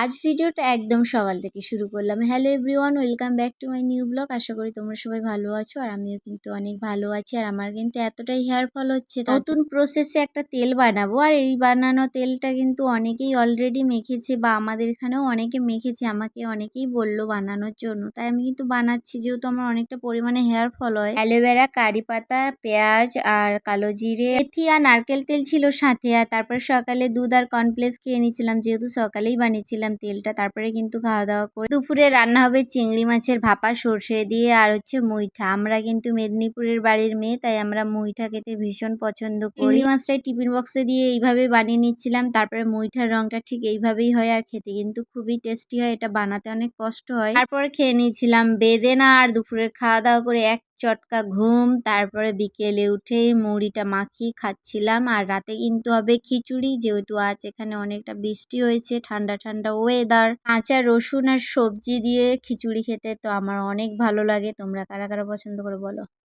আজ ভিডিওটা একদম সকাল থেকে শুরু করলাম। Hello everyone, welcome back to my new blog. আশা করি তোমরা সবাই ভালো আছো আর আমিও কিন্তু অনেক ভালো আছি। আর আমার কিন্তু এতটাই হেয়ার ফল হচ্ছে, নতুন প্রসেসে একটা তেল বানাবো। আর এই বানানো তেলটা কিন্তু অনেকেই অলরেডি মেখেছে বা আমাদের এখানেও অনেকে মেখেছে, আমাকে অনেকেই বললো বানানোর জন্য, তাই আমি কিন্তু বানাচ্ছি। যেহেতু আমার অনেকটা পরিমাণে হেয়ার ফল হয়, অ্যালোভেরা, কারি পাতা, পেঁয়াজ আর কালো জিরে, মেথি আর নারকেল তেল ছিল সাথে। আর তারপর সকালে দুধ আর কর্নফ্লেক্স খেয়ে নিয়েছিলাম, যেহেতু সকালেই বানিয়েছিলাম তেলটা। তারপরে কিন্তু খাওয়া দাওয়া করে দুপুরে রান্না হবে চিংড়ি মাছের ভাপা সর্ষে দিয়ে আর হচ্ছে মুইঠা। আমরা কিন্তু মেদিনীপুরের বাড়ির মেয়ে, তাই আমরা মুইঠা খেতে ভীষণ পছন্দ করি। চিংড়ি মাছটাই টিফিন বক্সে দিয়ে এইভাবে বানিয়ে নিচ্ছিলাম। তারপরে মুইঠার রংটা ঠিক এইভাবেই হয় আর খেতে কিন্তু খুবই টেস্টি হয়। এটা বানাতে অনেক কষ্ট হয়। তারপরে খেয়ে নিয়েছিলাম বেদেনা। আর দুপুরের খাওয়া দাওয়া করে এক চটকা ঘুম। তারপরে বিকেলে উঠে মুড়িটা মাখিয়ে খাচ্ছিলাম। আর রাতে কিন্তু হবে খিচুড়ি, যেহেতু আজ এখানে অনেকটা বৃষ্টি হয়েছে, ঠান্ডা ঠান্ডা ওয়েদার। কাঁচা রসুন আর সবজি দিয়ে খিচুড়ি খেতে তো আমার অনেক ভালো লাগে। তোমরা কারা কারা পছন্দ করে বলো।